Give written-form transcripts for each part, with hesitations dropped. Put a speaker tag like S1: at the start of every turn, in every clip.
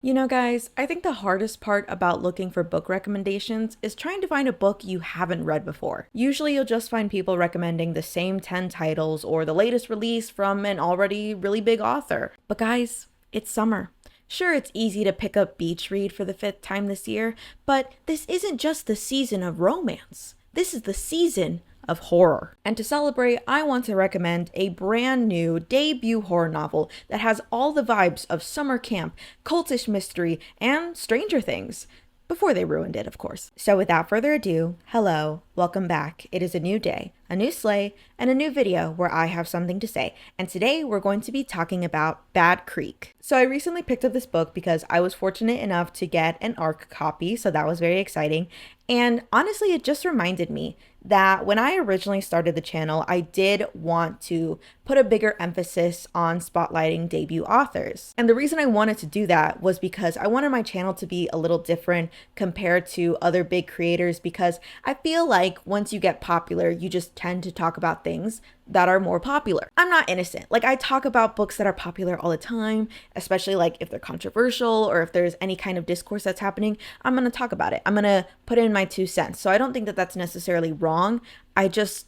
S1: You know, guys, I think the hardest part about looking for book recommendations is trying to find a book you haven't read before. Usually, you'll just find people recommending the same 10 titles or the latest release from an already really big author. But, guys, it's summer. Sure, it's easy to pick up Beach Read for the fifth time this year, but this isn't just the season of romance. This is the season of horror. And to celebrate, I want to recommend a brand new debut horror novel that has all the vibes of summer camp, cultish mystery, and Stranger Things. Before they ruined it, of course. So without further ado, hello, welcome back. It is a new day, a new sleigh, and a new video where I have something to say. And today we're going to be talking about Bad Creek. So I recently picked up this book because I was fortunate enough to get an ARC copy, so that was very exciting. And honestly, it just reminded me that when I originally started the channel, I did want to put a bigger emphasis on spotlighting debut authors. And the reason I wanted to do that was because I wanted my channel to be a little different compared to other big creators, because I feel like once you get popular, you just tend to talk about things that are more popular. I'm not innocent. Like, I talk about books that are popular all the time, especially like if they're controversial or if there's any kind of discourse that's happening, I'm going to talk about it. I'm going to put in my 2 cents. So I don't think that that's necessarily wrong.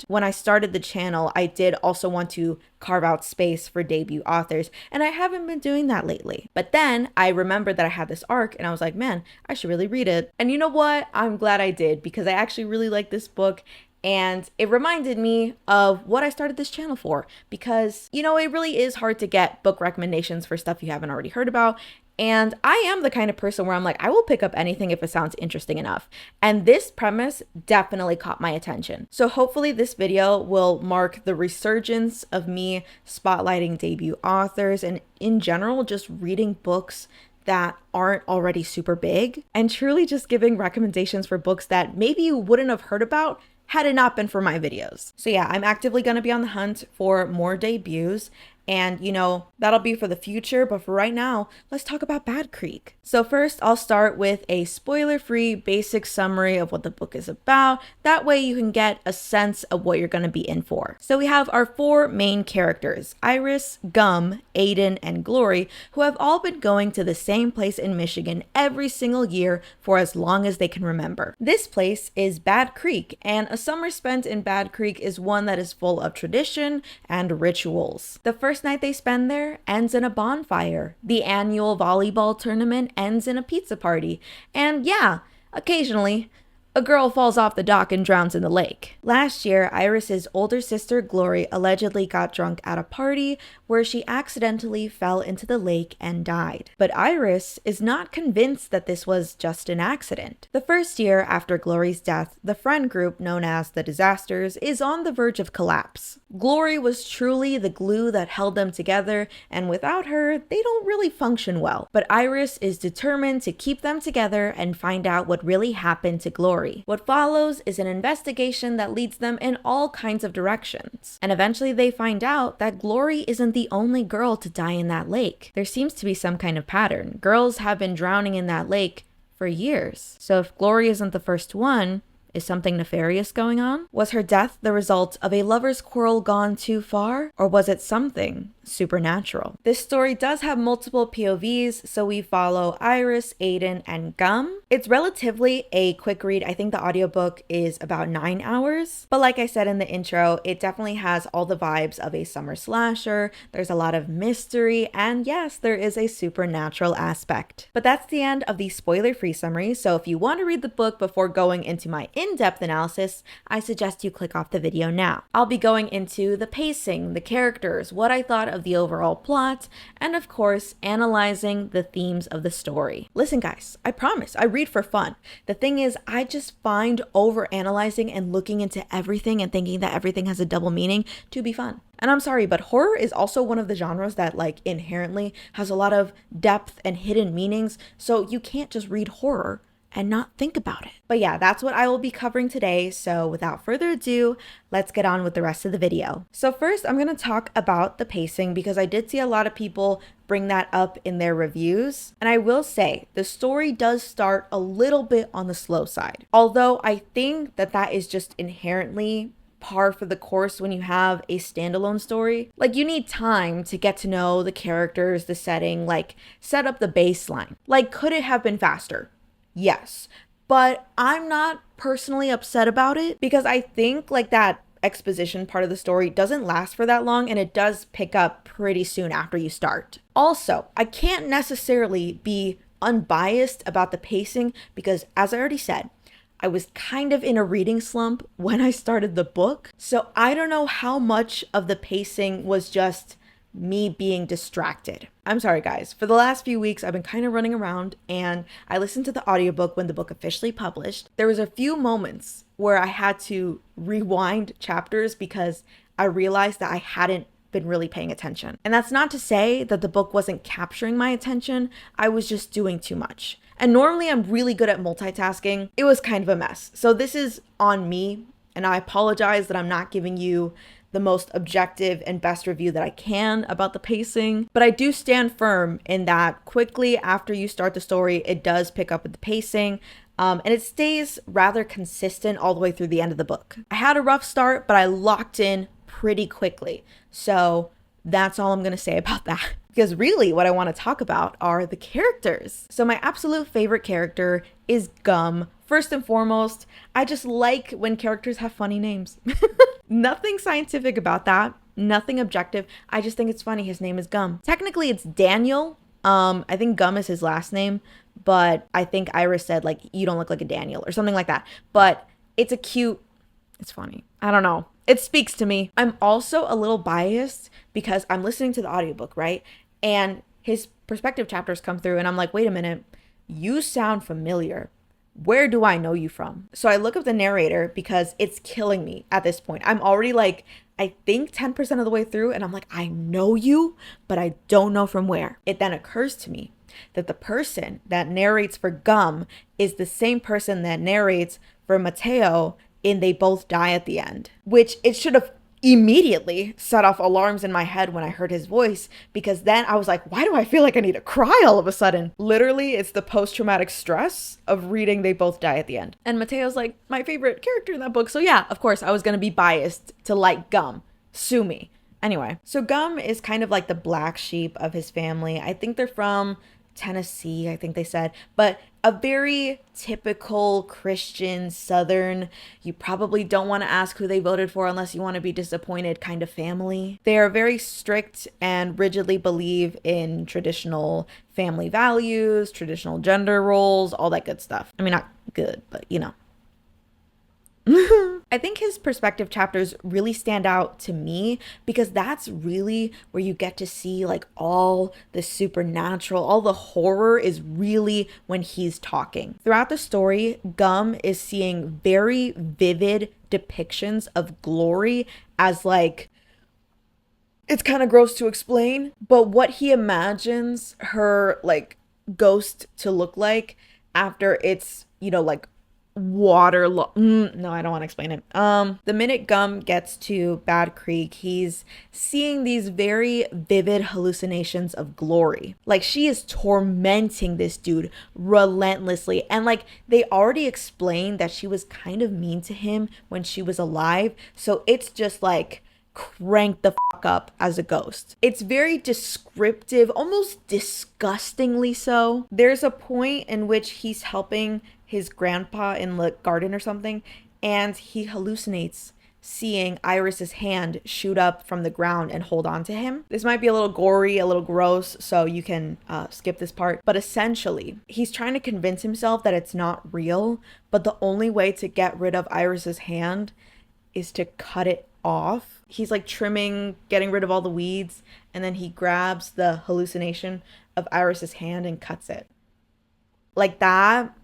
S1: When I started the channel, I did also want to carve out space for debut authors, and I haven't been doing that lately. But then I remembered that I had this arc, and I was like, man, I should really read it. And you know what? I'm glad I did, because I actually really like this book. And it reminded me of what I started this channel for, because, you know, it really is hard to get book recommendations for stuff you haven't already heard about. And I am the kind of person where I'm like, I will pick up anything if it sounds interesting enough. And this premise definitely caught my attention. So hopefully this video will mark the resurgence of me spotlighting debut authors and in general, just reading books that aren't already super big, and truly just giving recommendations for books that maybe you wouldn't have heard about had it not been for my videos. So yeah, I'm actively going to be on the hunt for more debuts, and you know, that'll be for the future, but for right now, let's talk about Bad Creek. So first, I'll start with a spoiler-free basic summary of what the book is about. That way you can get a sense of what you're going to be in for. So we have our 4 main characters, Iris, Gum, Aiden, and Glory, who have all been going to the same place in Michigan every single year for as long as they can remember. This place is Bad Creek, and a summer spent in Bad Creek is one that is full of tradition and rituals. The first night they spend there ends in a bonfire. The annual volleyball tournament ends in a pizza party. And yeah, occasionally, a girl falls off the dock and drowns in the lake. Last year, Iris's older sister Glory allegedly got drunk at a party where she accidentally fell into the lake and died. But Iris is not convinced that this was just an accident. The first year after Glory's death, the friend group known as the Disasters is on the verge of collapse. Glory was truly the glue that held them together, and without her, they don't really function well. But Iris is determined to keep them together and find out what really happened to Glory. What follows is an investigation that leads them in all kinds of directions. And eventually they find out that Glory isn't the only girl to die in that lake. There seems to be some kind of pattern. Girls have been drowning in that lake for years. So if Glory isn't the first one, is something nefarious going on? Was her death the result of a lover's quarrel gone too far? Or was it something supernatural? This story does have multiple POVs, so we follow Iris, Aiden, and Gum. It's relatively a quick read. I think the audiobook is about 9 hours. But like I said in the intro, it definitely has all the vibes of a summer slasher. There's a lot of mystery, and yes, there is a supernatural aspect. But that's the end of the spoiler-free summary, so if you want to read the book before going into my in-depth analysis, I suggest you click off the video now. I'll be going into the pacing, the characters, what I thought of the overall plot, and of course, analyzing the themes of the story. Listen guys, I promise, I read for fun. The thing is, I just find over-analyzing and looking into everything and thinking that everything has a double meaning to be fun. And I'm sorry, but horror is also one of the genres that like inherently has a lot of depth and hidden meanings, so you can't just read horror and not think about it. But yeah, that's what I will be covering today. So without further ado, let's get on with the rest of the video. So first, I'm going to talk about the pacing because I did see a lot of people bring that up in their reviews. And I will say the story does start a little bit on the slow side. Although I think that that is just inherently par for the course when you have a standalone story. Like, you need time to get to know the characters, the setting, like set up the baseline. Like, could it have been faster? Yes. But I'm not personally upset about it because I think like that exposition part of the story doesn't last for that long and it does pick up pretty soon after you start. Also, I can't necessarily be unbiased about the pacing because, as I already said, I was kind of in a reading slump when I started the book. So I don't know how much of the pacing was just me being distracted. I'm sorry guys, for the last few weeks I've been kind of running around and I listened to the audiobook when the book officially published. There was a few moments where I had to rewind chapters because I realized that I hadn't been really paying attention. And that's not to say that the book wasn't capturing my attention, I was just doing too much. And normally I'm really good at multitasking. It was kind of a mess. So this is on me, and I apologize that I'm not giving you the most objective and best review that I can about the pacing, but I do stand firm in that quickly after you start the story, it does pick up with the pacing, and it stays rather consistent all the way through the end of the book. I had a rough start, but I locked in pretty quickly. So that's all I'm gonna say about that. Because really what I want to talk about are the characters. So my absolute favorite character is Gum. First and foremost, I just like when characters have funny names. Nothing scientific about that, nothing objective. I just think it's funny. His name is Gum. Technically it's Daniel. I think Gum is his last name, but I think Iris said like, you don't look like a Daniel or something like that. But it's funny. I don't know. It speaks to me. I'm also a little biased because I'm listening to the audiobook, right? And his perspective chapters come through and I'm like, wait a minute, you sound familiar. Where do I know you from? So I look up the narrator because it's killing me at this point. I'm already like, I think 10% of the way through and I'm like, I know you, but I don't know from where. It then occurs to me that the person that narrates for Gum is the same person that narrates for Mateo in They Both Die at the End, which it should have immediately set off alarms in my head when I heard his voice, because then I was like, why do I feel like I need to cry all of a sudden? Literally, it's the post-traumatic stress of reading They Both Die at the End. And Mateo's like my favorite character in that book. So yeah, of course, I was going to be biased to like Gum. Sue me. Anyway, so Gum is kind of like the black sheep of his family. I think they're from Tennessee, I think they said, but a very typical Christian Southern, you probably don't want to ask who they voted for unless you want to be disappointed kind of family. They are very strict and rigidly believe in traditional family values, traditional gender roles, all that good stuff. I mean, not good, but you know. I think his perspective chapters really stand out to me because that's really where you get to see like all the supernatural, all the horror is really when he's talking. Throughout the story, Gum is seeing very vivid depictions of glory as like, it's kind of gross to explain, but what he imagines her like ghost to look like after it's, you know, like no, I don't want to explain it. The minute Gum gets to Bad Creek, he's seeing these very vivid hallucinations of glory. Like she is tormenting this dude relentlessly. And like they already explained that she was kind of mean to him when she was alive. So it's just like crank the fuck up as a ghost. It's very descriptive, almost disgustingly so. There's a point in which he's helping his grandpa in the garden or something, and he hallucinates seeing Iris's hand shoot up from the ground and hold on to him. This might be a little gory, a little gross, so you can skip this part. But essentially, he's trying to convince himself that it's not real, but the only way to get rid of Iris's hand is to cut it off. He's like trimming, getting rid of all the weeds, and then he grabs the hallucination of Iris's hand and cuts it. Like that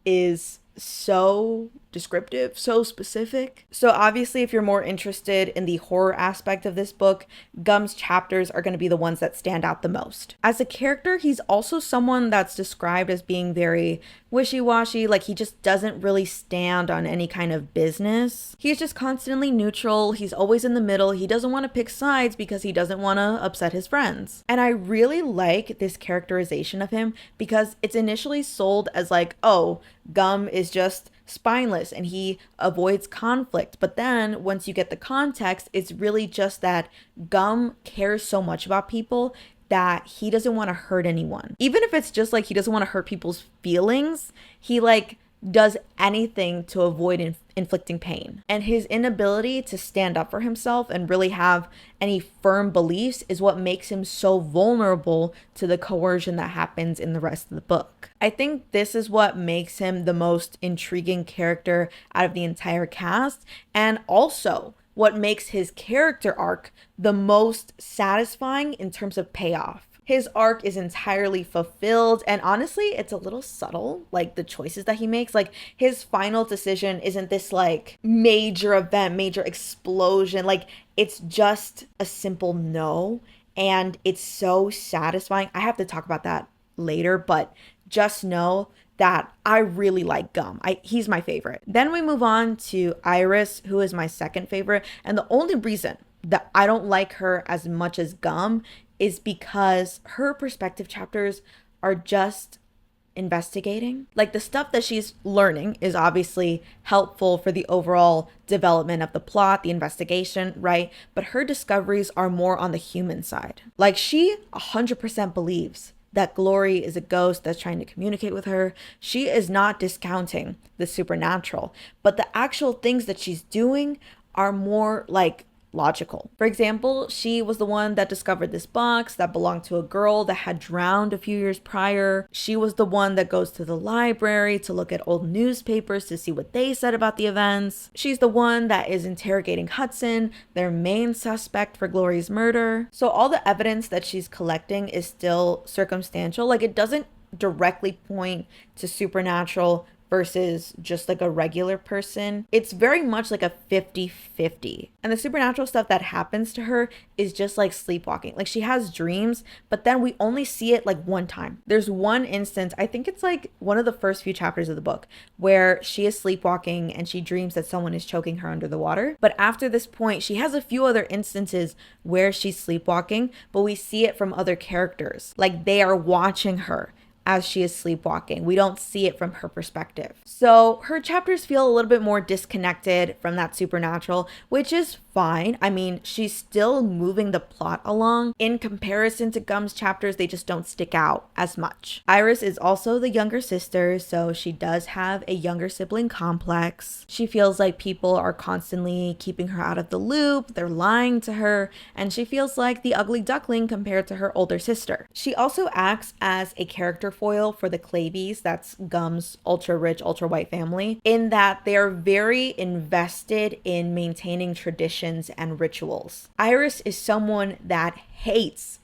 S1: is so descriptive, so specific. So obviously, if you're more interested in the horror aspect of this book, Gum's chapters are going to be the ones that stand out the most. As a character, he's also someone that's described as being very wishy-washy, like he just doesn't really stand on any kind of business. He's just constantly neutral. He's always in the middle. He doesn't want to pick sides because he doesn't want to upset his friends. And I really like this characterization of him because it's initially sold as like, oh, Gum is just spineless and he avoids conflict. But then once you get the context, it's really just that Gum cares so much about people that he doesn't want to hurt anyone. Even if it's just like he doesn't want to hurt people's feelings, he like does anything to avoid inflicting pain. And his inability to stand up for himself and really have any firm beliefs is what makes him so vulnerable to the coercion that happens in the rest of the book. I think this is what makes him the most intriguing character out of the entire cast, and also what makes his character arc the most satisfying in terms of payoff. His arc is entirely fulfilled, and honestly, it's a little subtle, like the choices that he makes. Like his final decision isn't this like major event, major explosion. Like it's just a simple no, and it's so satisfying. I have to talk about that later, but just know that I really like Gum. He's my favorite. Then we move on to Iris, who is my second favorite. And the only reason that I don't like her as much as Gum is because her perspective chapters are just investigating. Like the stuff that she's learning is obviously helpful for the overall development of the plot, the investigation, right? But her discoveries are more on the human side. Like she 100% believes that Glory is a ghost that's trying to communicate with her. She is not discounting the supernatural, but the actual things that she's doing are more like logical. For example, she was the one that discovered this box that belonged to a girl that had drowned a few years prior. She was the one that goes to the library to look at old newspapers to see what they said about the events. She's the one that is interrogating Hudson, their main suspect for Glory's murder. So all the evidence that she's collecting is still circumstantial. Like it doesn't directly point to supernatural versus just like a regular person. It's very much like a 50-50. And the supernatural stuff that happens to her is just like sleepwalking. Like she has dreams, but then we only see it like one time. There's one instance, I think it's like one of the first few chapters of the book, where she is sleepwalking and she dreams that someone is choking her under the water. But after this point, she has a few other instances where she's sleepwalking, but we see it from other characters. Like they are watching her as she is sleepwalking. We don't see it from her perspective. So her chapters feel a little bit more disconnected from that supernatural, which is fine. I mean, she's still moving the plot along. In comparison to Gum's chapters, they just don't stick out as much. Iris is also the younger sister, so she does have a younger sibling complex. She feels like people are constantly keeping her out of the loop, they're lying to her, and she feels like the ugly duckling compared to her older sister. She also acts as a character foil for the Clavies, that's Gum's ultra-rich, ultra-white family, in that they're very invested in maintaining tradition and rituals. Iris is someone that hates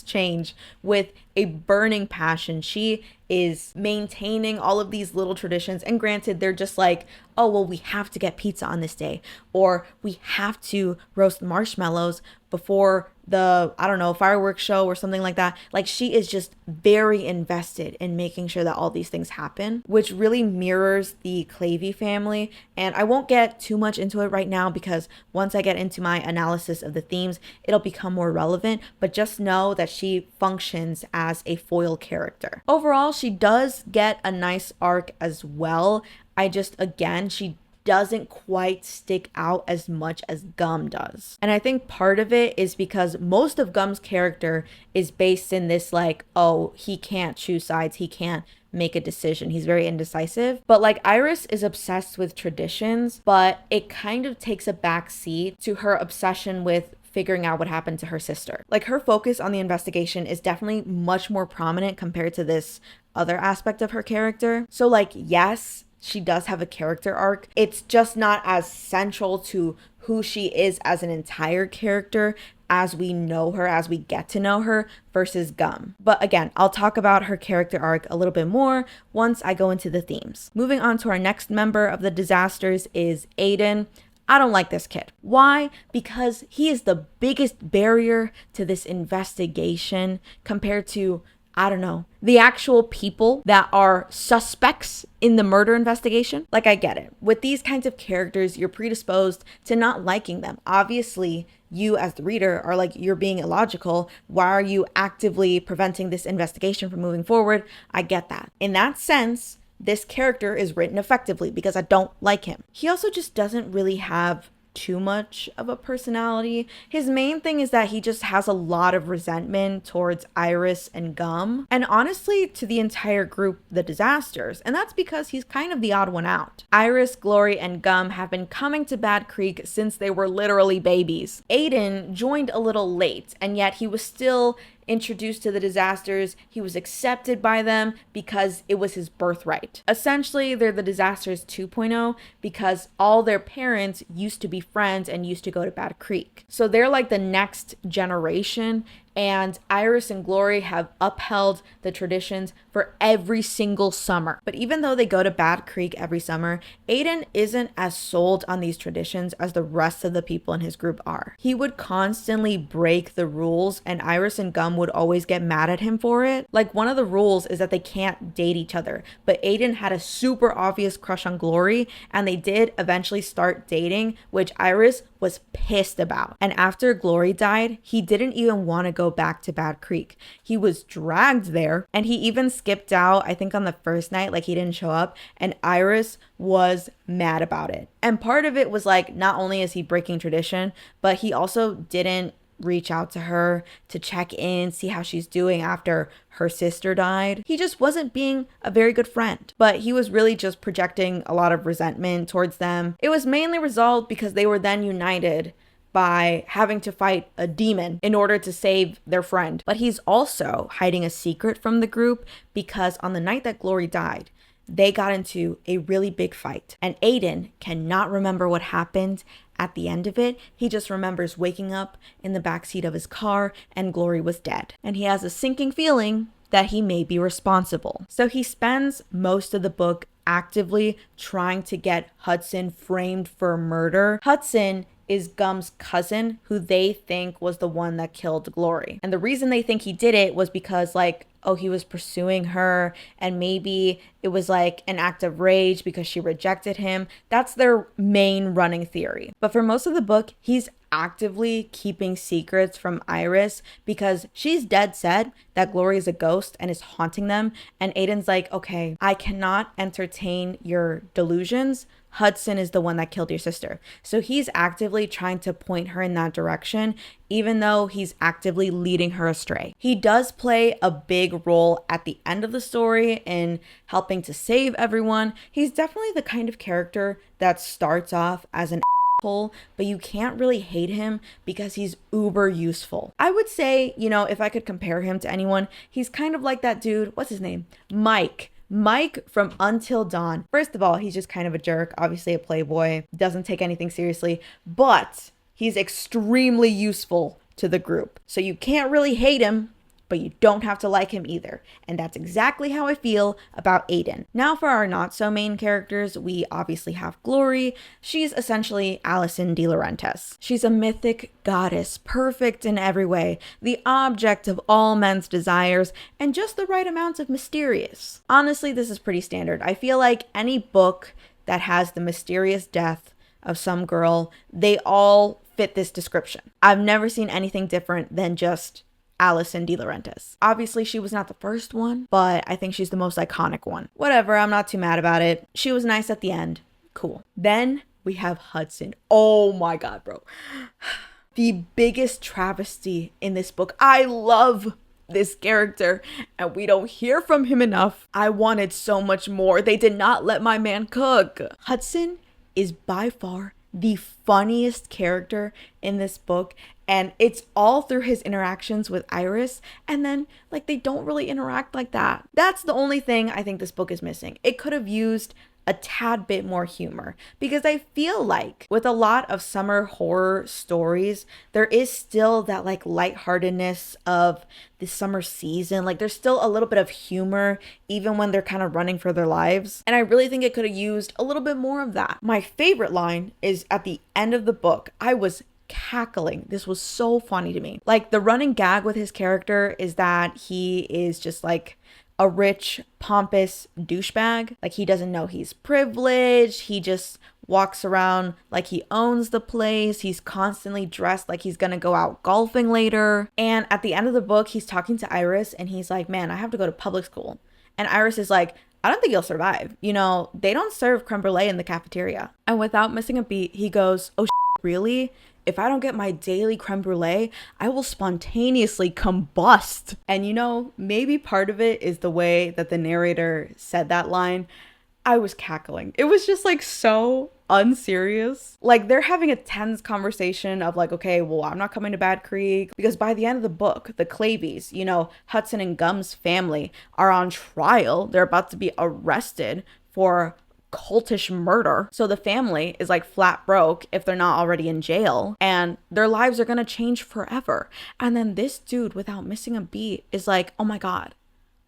S1: change with a burning passion. She is maintaining all of these little traditions, and granted, they're just like, oh, well, we have to get pizza on this day, or we have to roast marshmallows before the, I don't know, fireworks show or something like that. Like she is just very invested in making sure that all these things happen, which really mirrors the Clavey family. And I won't get too much into it right now because once I get into my analysis of the themes, it'll become more relevant, but just know that she functions as a foil character. Overall, she does get a nice arc as well. Again, she doesn't quite stick out as much as Gum does. And I think part of it is because most of Gum's character is based in this like, oh, he can't choose sides, he can't make a decision, he's very indecisive. But like Iris is obsessed with traditions, but it kind of takes a back seat to her obsession with figuring out what happened to her sister. Like her focus on the investigation is definitely much more prominent compared to this other aspect of her character. So like, yes, she does have a character arc. It's just not as central to who she is as an entire character as we know her, as we get to know her, versus Gum. But again, I'll talk about her character arc a little bit more once I go into the themes. Moving on to our next member of the Disasters is Aiden. I don't like this kid. Why? Because he is the biggest barrier to this investigation compared to, I don't know, the actual people that are suspects in the murder investigation. Like, I get it. With these kinds of characters, you're predisposed to not liking them. Obviously, you as the reader are like, you're being illogical. Why are you actively preventing this investigation from moving forward? I get that. In that sense, this character is written effectively because I don't like him. He also just doesn't really have too much of a personality. His main thing is that he just has a lot of resentment towards Iris and Gum, and honestly to the entire group, the Disasters, and that's because he's kind of the odd one out. Iris, Glory, and Gum have been coming to Bad Creek since they were literally babies. Aiden joined a little late, and yet he was still introduced to the Disasters. He was accepted by them because it was his birthright. Essentially, they're the Disasters 2.0 because all their parents used to be friends and used to go to Bad Creek. So they're like the next generation, and Iris and Glory have upheld the traditions for every single summer. But even though they go to Bad Creek every summer, Aiden isn't as sold on these traditions as the rest of the people in his group are. He would constantly break the rules, and Iris and Gum would always get mad at him for it. Like, one of the rules is that they can't date each other, but Aiden had a super obvious crush on Glory, and they did eventually start dating, which Iris was pissed about. And after Glory died, he didn't even want to go back to Bad Creek. He was dragged there, and he even skipped out, I think on the first night, like he didn't show up, and Iris was mad about it. And part of it was like, not only is he breaking tradition, but he also didn't reach out to her to check in, see how she's doing after her sister died. He just wasn't being a very good friend, but he was really just projecting a lot of resentment towards them. It was mainly resolved because they were then united by having to fight a demon in order to save their friend. But he's also hiding a secret from the group because on the night that Glory died, they got into a really big fight, and Aiden cannot remember what happened at the end of it. He just remembers waking up in the backseat of his car and Glory was dead. And he has a sinking feeling that he may be responsible. So he spends most of the book actively trying to get Hudson framed for murder. Hudson is Gum's cousin, who they think was the one that killed Glory. And the reason they think he did it was because, like, oh, he was pursuing her, and maybe it was like an act of rage because she rejected him. That's their main running theory. But for most of the book, he's actively keeping secrets from Iris because she's dead set that Glory is a ghost and is haunting them. And Aiden's like, okay, I cannot entertain your delusions. Hudson is the one that killed your sister. So he's actively trying to point her in that direction, even though he's actively leading her astray. He does play a big role at the end of the story in helping to save everyone. He's definitely the kind of character that starts off as an asshole, but you can't really hate him because he's uber useful. I would say, you know, if I could compare him to anyone, he's kind of like that dude, what's his name? Mike from Until Dawn. First of all, he's just kind of a jerk, obviously a playboy, doesn't take anything seriously, but he's extremely useful to the group. So you can't really hate him, but you don't have to like him either. And that's exactly how I feel about Aiden. Now for our not so main characters, we obviously have Glory. She's essentially Alison de Laurentiis. She's a mythic goddess, perfect in every way, the object of all men's desires, and just the right amount of mysterious. Honestly, this is pretty standard. I feel like any book that has the mysterious death of some girl, they all fit this description. I've never seen anything different than just Alison de Laurentiis. Obviously, she was not the first one, but I think she's the most iconic one. Whatever, I'm not too mad about it. She was nice at the end. Cool. Then we have Hudson. Oh my god, bro. The biggest travesty in this book. I love this character, and we don't hear from him enough. I wanted so much more. They did not let my man cook. Hudson is by far the funniest character in this book, and it's all through his interactions with Iris, and then like they don't really interact like that. That's the only thing I think this book is missing. It could have used a tad bit more humor, because I feel like with a lot of summer horror stories, there is still that like lightheartedness of the summer season. Like there's still a little bit of humor even when they're kind of running for their lives. And I really think it could have used a little bit more of that. My favorite line is at the end of the book. I was cackling. This was so funny to me. Like the running gag with his character is that he is just like a rich, pompous douchebag. Like he doesn't know he's privileged. He just walks around like he owns the place. He's constantly dressed like he's gonna go out golfing later. And at the end of the book, he's talking to Iris and he's like, man, I have to go to public school. And Iris is like, I don't think you'll survive. You know, they don't serve creme brulee in the cafeteria. And without missing a beat, he goes, oh, really? If I don't get my daily creme brulee, I will spontaneously combust. And you know, maybe part of it is the way that the narrator said that line. I was cackling. It was just like so unserious. Like they're having a tense conversation of like, okay, well, I'm not coming to Bad Creek, because by the end of the book, the Clavies, you know, Hudson and Gum's family are on trial. They're about to be arrested for cultish murder. So the family is like flat broke if they're not already in jail, and their lives are gonna change forever. And then this dude, without missing a beat, is like, oh my God,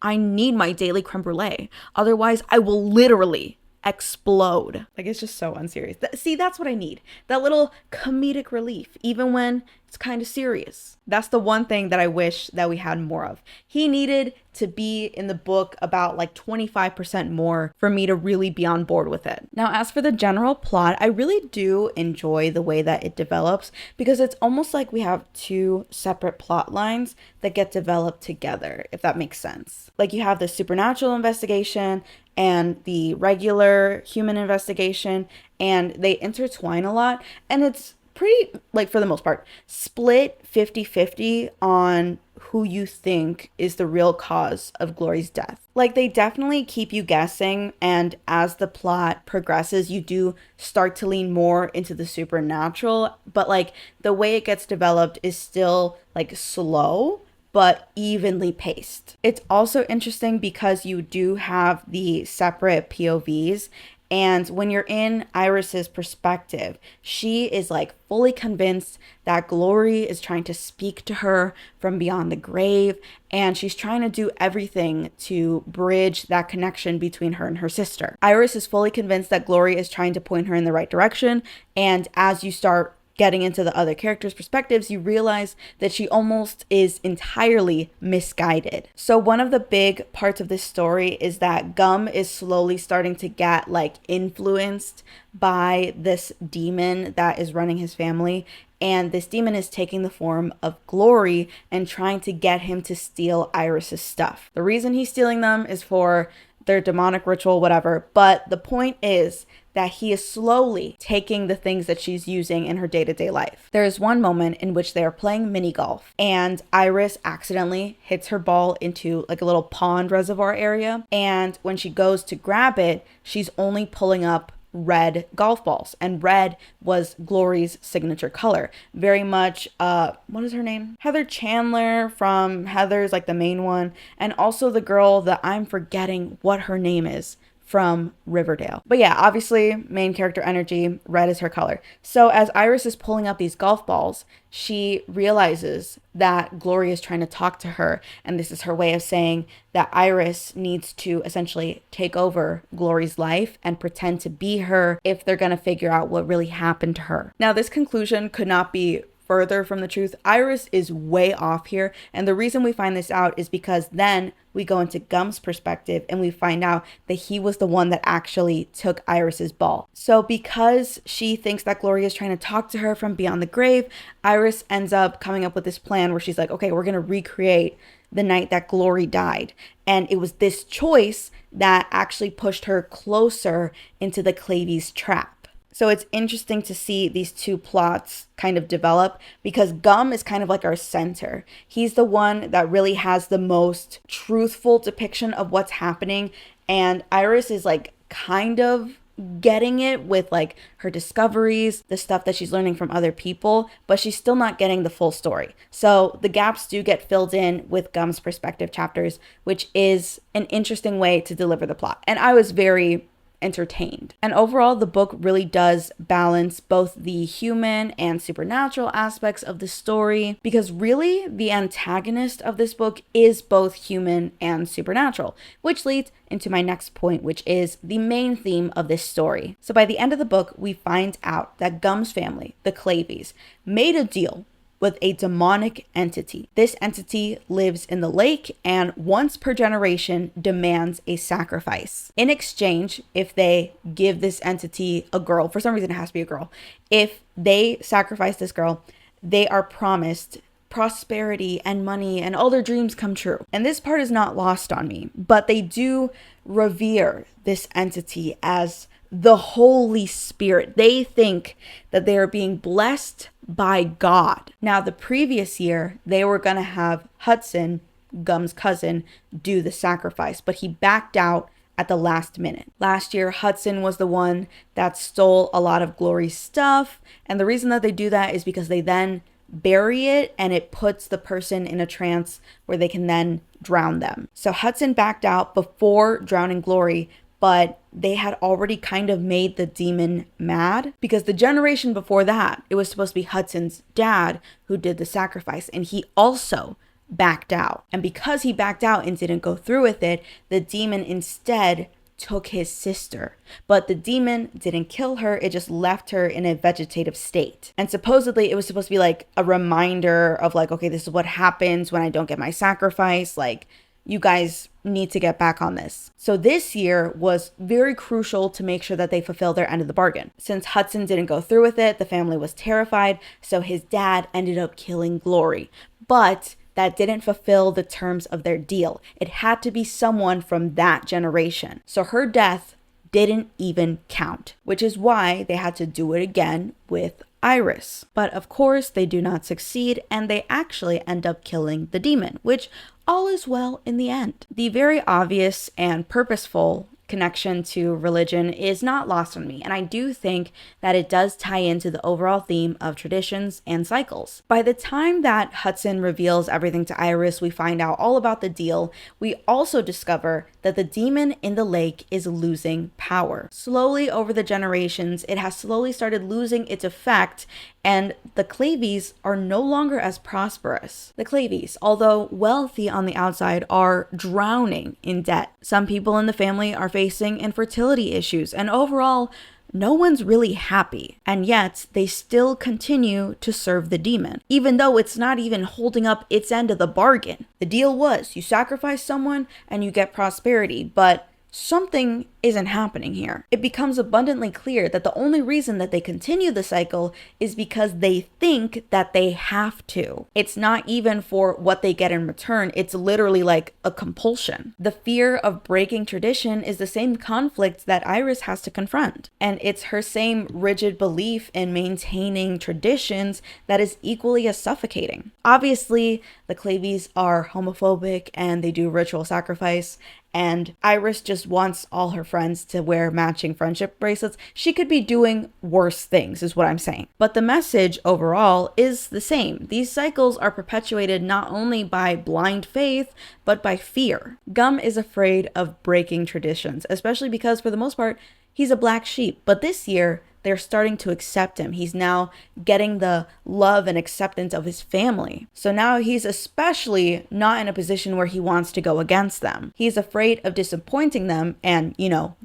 S1: I need my daily creme brulee. Otherwise, I will literally explode. Like, it's just so unserious. See, that's what I need. That little comedic relief, even when it's kind of serious. That's the one thing that I wish that we had more of. He needed to be in the book about like 25% more for me to really be on board with it. Now, as for the general plot, I really do enjoy the way that it develops, because it's almost like we have two separate plot lines that get developed together, if that makes sense. Like you have the supernatural investigation and the regular human investigation, and they intertwine a lot, and it's pretty, like for the most part, split 50-50 on who you think is the real cause of Glory's death. Like they definitely keep you guessing, and as the plot progresses, you do start to lean more into the supernatural, but like the way it gets developed is still like slow but evenly paced. It's also interesting because you do have the separate POVs. And when you're in Iris's perspective, she is like fully convinced that Glory is trying to speak to her from beyond the grave. And she's trying to do everything to bridge that connection between her and her sister. Iris is fully convinced that Glory is trying to point her in the right direction. And as you start getting into the other characters' perspectives, you realize that she almost is entirely misguided. So one of the big parts of this story is that Gum is slowly starting to get like influenced by this demon that is running his family. And this demon is taking the form of Glory and trying to get him to steal Iris's stuff. The reason he's stealing them is for their demonic ritual, whatever. But the point is that he is slowly taking the things that she's using in her day-to-day life. There is one moment in which they are playing mini golf, and Iris accidentally hits her ball into like a little pond reservoir area. And when she goes to grab it, she's only pulling up red golf balls, and red was Glory's signature color. Very much what is her name? Heather Chandler from Heather's, like the main one, and also the girl that I'm forgetting what her name is from Riverdale. But yeah, obviously main character energy, red is her color. So as Iris is pulling up these golf balls, she realizes that Glory is trying to talk to her, and this is her way of saying that Iris needs to essentially take over Glory's life and pretend to be her if they're gonna figure out what really happened to her. Now, this conclusion could not be further from the truth. Iris is way off here, and the reason we find this out is because then we go into Gum's perspective and we find out that he was the one that actually took Iris's ball. So because she thinks that Glory is trying to talk to her from beyond the grave, Iris ends up coming up with this plan where she's like, okay, we're gonna recreate the night that Glory died. And it was this choice that actually pushed her closer into the Clavies' trap. So it's interesting to see these two plots kind of develop, because Gum is kind of like our center. He's the one that really has the most truthful depiction of what's happening. And Iris is like kind of getting it with like her discoveries, the stuff that she's learning from other people, but she's still not getting the full story. So the gaps do get filled in with Gum's perspective chapters, which is an interesting way to deliver the plot. And I was very entertained. And overall, the book really does balance both the human and supernatural aspects of the story, because really the antagonist of this book is both human and supernatural, which leads into my next point, which is the main theme of this story. So by the end of the book, we find out that Gum's family, the Clavies, made a deal with a demonic entity. This entity lives in the lake and once per generation demands a sacrifice. In exchange, if they give this entity a girl, for some reason it has to be a girl, if they sacrifice this girl, they are promised prosperity and money and all their dreams come true. And this part is not lost on me, but they do revere this entity as the Holy Spirit. They think that they are being blessed by God. Now, the previous year, they were going to have Hudson, Gum's cousin, do the sacrifice, but he backed out at the last minute. Last year, Hudson was the one that stole a lot of Glory's stuff, and the reason that they do that is because they then bury it and it puts the person in a trance where they can then drown them. So Hudson backed out before drowning Glory, but they had already kind of made the demon mad because the generation before that, it was supposed to be Hudson's dad who did the sacrifice, and he also backed out. And because he backed out and didn't go through with it, the demon instead took his sister. But the demon didn't kill her, it just left her in a vegetative state. And supposedly it was supposed to be like a reminder of like, okay, this is what happens when I don't get my sacrifice. Like, you guys need to get back on this. So this year was very crucial to make sure that they fulfill their end of the bargain. Since Hudson didn't go through with it, the family was terrified, so his dad ended up killing Glory. But that didn't fulfill the terms of their deal. It had to be someone from that generation. So her death didn't even count, which is why they had to do it again with Iris. But of course, they do not succeed, and they actually end up killing the demon, which all is well in the end. The very obvious and purposeful connection to religion is not lost on me, and I do think that it does tie into the overall theme of traditions and cycles. By the time that Hudson reveals everything to Iris, we find out all about the deal. We also discover that the demon in the lake is losing power. Slowly over the generations, it has slowly started losing its effect, and the Clavies are no longer as prosperous. The Clavies, although wealthy on the outside, are drowning in debt. Some people in the family are facing infertility issues, and overall, no one's really happy. And yet, they still continue to serve the demon, even though it's not even holding up its end of the bargain. The deal was, you sacrifice someone and you get prosperity, but something isn't happening here. It becomes abundantly clear that the only reason that they continue the cycle is because they think that they have to. It's not even for what they get in return. It's literally like a compulsion. The fear of breaking tradition is the same conflict that Iris has to confront. And it's her same rigid belief in maintaining traditions that is equally as suffocating. Obviously, the Clavies are homophobic and they do ritual sacrifice, and Iris just wants all her friends to wear matching friendship bracelets. She could be doing worse things, is what I'm saying. But the message overall is the same. These cycles are perpetuated not only by blind faith, but by fear. Gum is afraid of breaking traditions, especially because for the most part, he's a black sheep. But this year, they're starting to accept him. He's now getting the love and acceptance of his family. So now he's especially not in a position where he wants to go against them. He's afraid of disappointing them and,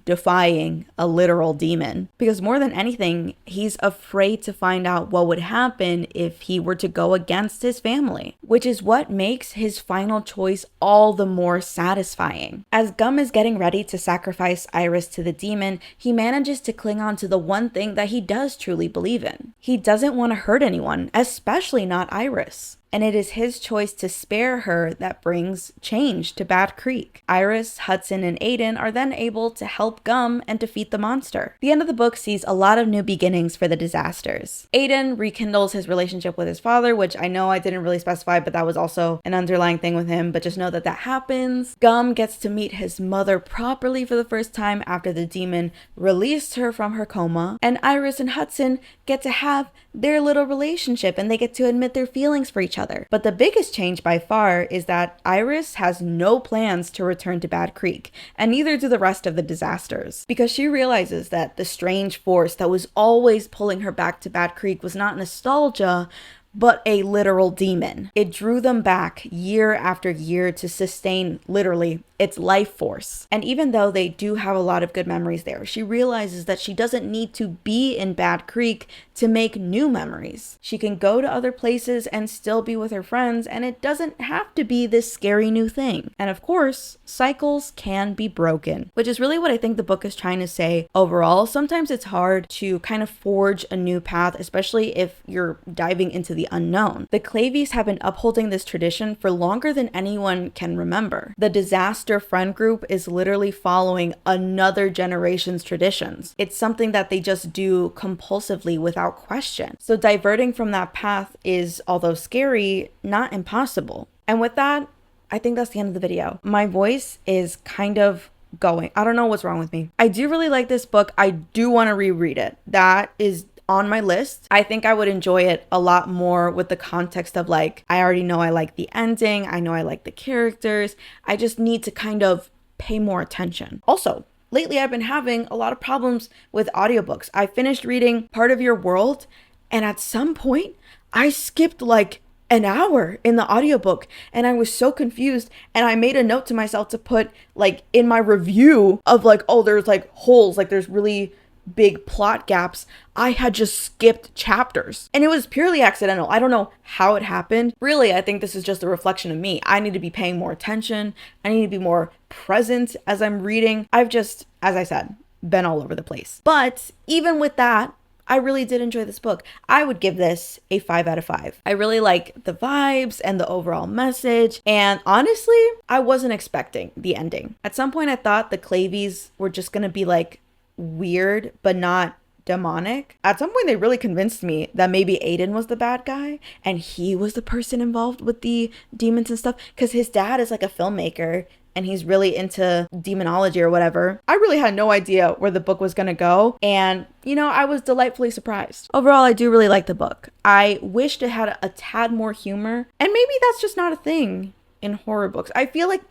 S1: defying a literal demon. Because more than anything, he's afraid to find out what would happen if he were to go against his family, which is what makes his final choice all the more satisfying. As Gum is getting ready to sacrifice Iris to the demon, he manages to cling on to the one thing that he does truly believe in. He doesn't want to hurt anyone, especially not Iris. And it is his choice to spare her that brings change to Bad Creek. Iris, Hudson, and Aiden are then able to help Gum and defeat the monster. The end of the book sees a lot of new beginnings for the disasters. Aiden rekindles his relationship with his father, which I know I didn't really specify, but that was also an underlying thing with him, but just know that that happens. Gum gets to meet his mother properly for the first time after the demon released her from her coma, and Iris and Hudson get to have their little relationship and they get to admit their feelings for each other. But the biggest change by far is that Iris has no plans to return to Bad Creek, and neither do the rest of the disasters, because she realizes that the strange force that was always pulling her back to Bad Creek was not nostalgia, but a literal demon. It drew them back year after year to sustain, literally, its life force. And even though they do have a lot of good memories there, she realizes that she doesn't need to be in Bad Creek to make new memories. She can go to other places and still be with her friends, and it doesn't have to be this scary new thing. And of course, cycles can be broken, which is really what I think the book is trying to say overall. Sometimes it's hard to kind of forge a new path, especially if you're diving into the the unknown. The Clavies have been upholding this tradition for longer than anyone can remember. The disaster friend group is literally following another generation's traditions. It's something that they just do compulsively without question. So diverting from that path is, although scary, not impossible. And with that, I think that's the end of the video. My voice is kind of going. I don't know what's wrong with me. I do really like this book. I do want to reread it. That is on my list. I think I would enjoy it a lot more with the context of like, I already know I like the ending. I know I like the characters. I just need to kind of pay more attention. Also, lately I've been having a lot of problems with audiobooks. I finished reading Part of Your World, and at some point I skipped like an hour in the audiobook, and I was so confused, and I made a note to myself to put like in my review of like, oh, there's like holes, like there's really big plot gaps. I had just skipped chapters, and it was purely accidental. I don't know how it happened. Really, I think this is just a reflection of me. I need to be paying more attention. I need to be more present as I'm reading. I've just, as I said, been all over the place. But even with that, I really did enjoy this book. I would give this a 5 out of 5. I really like the vibes and the overall message. And honestly, I wasn't expecting the ending. At some point, I thought the Clavies were just going to be like weird, but not demonic. At some point, they really convinced me that maybe Aiden was the bad guy and he was the person involved with the demons and stuff, because his dad is like a filmmaker and he's really into demonology or whatever. I really had no idea where the book was gonna go, and you know, I was delightfully surprised. Overall, I do really like the book. I wished it had a tad more humor, and maybe that's just not a thing in horror books. I feel like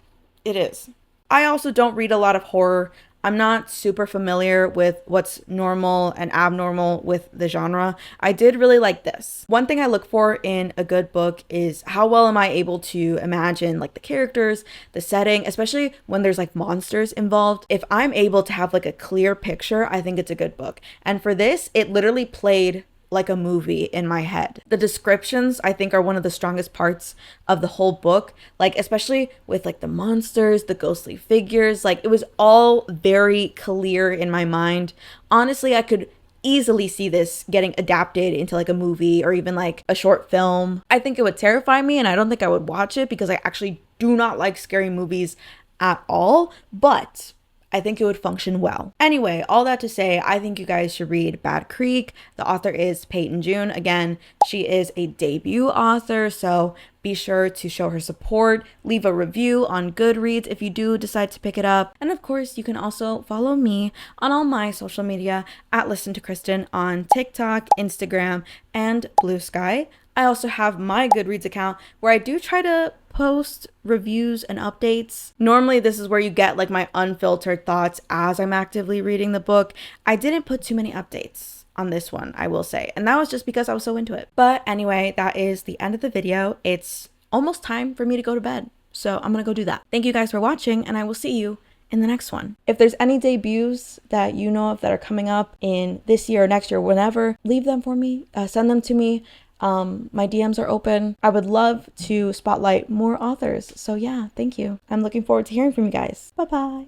S1: it is. I also don't read a lot of horror. I'm not super familiar with what's normal and abnormal with the genre. I did really like this. One thing I look for in a good book is how well am I able to imagine like the characters, the setting, especially when there's like monsters involved. If I'm able to have like a clear picture, I think it's a good book. And for this, it literally played like a movie in my head. The descriptions, I think, are one of the strongest parts of the whole book, like especially with like the monsters, the ghostly figures. Like it was all very clear in my mind. Honestly, I could easily see this getting adapted into like a movie or even like a short film. I think it would terrify me, and I don't think I would watch it because I actually do not like scary movies at all, but I think it would function well. Anyway, all that to say, I think you guys should read Bad Creek. The author is Peyton June. Again, she is a debut author, so be sure to show her support. Leave a review on Goodreads if you do decide to pick it up. And of course, you can also follow me on all my social media at Listen to Kristen on TikTok, Instagram, and BlueSky. I also have my Goodreads account where I do try to post reviews and updates. Normally this is where you get like my unfiltered thoughts as I'm actively reading the book. I didn't put too many updates on this one, I will say, and that was just because I was so into it. But anyway, that is the end of the video. It's almost time for me to go to bed, so I'm gonna go do that. Thank you guys for watching, and I will see you in the next one. If there's any debuts that you know of that are coming up in this year or next year, whenever, leave them for me, send them to me. My DMs are open. I would love to spotlight more authors. So yeah, thank you. I'm looking forward to hearing from you guys. Bye-bye.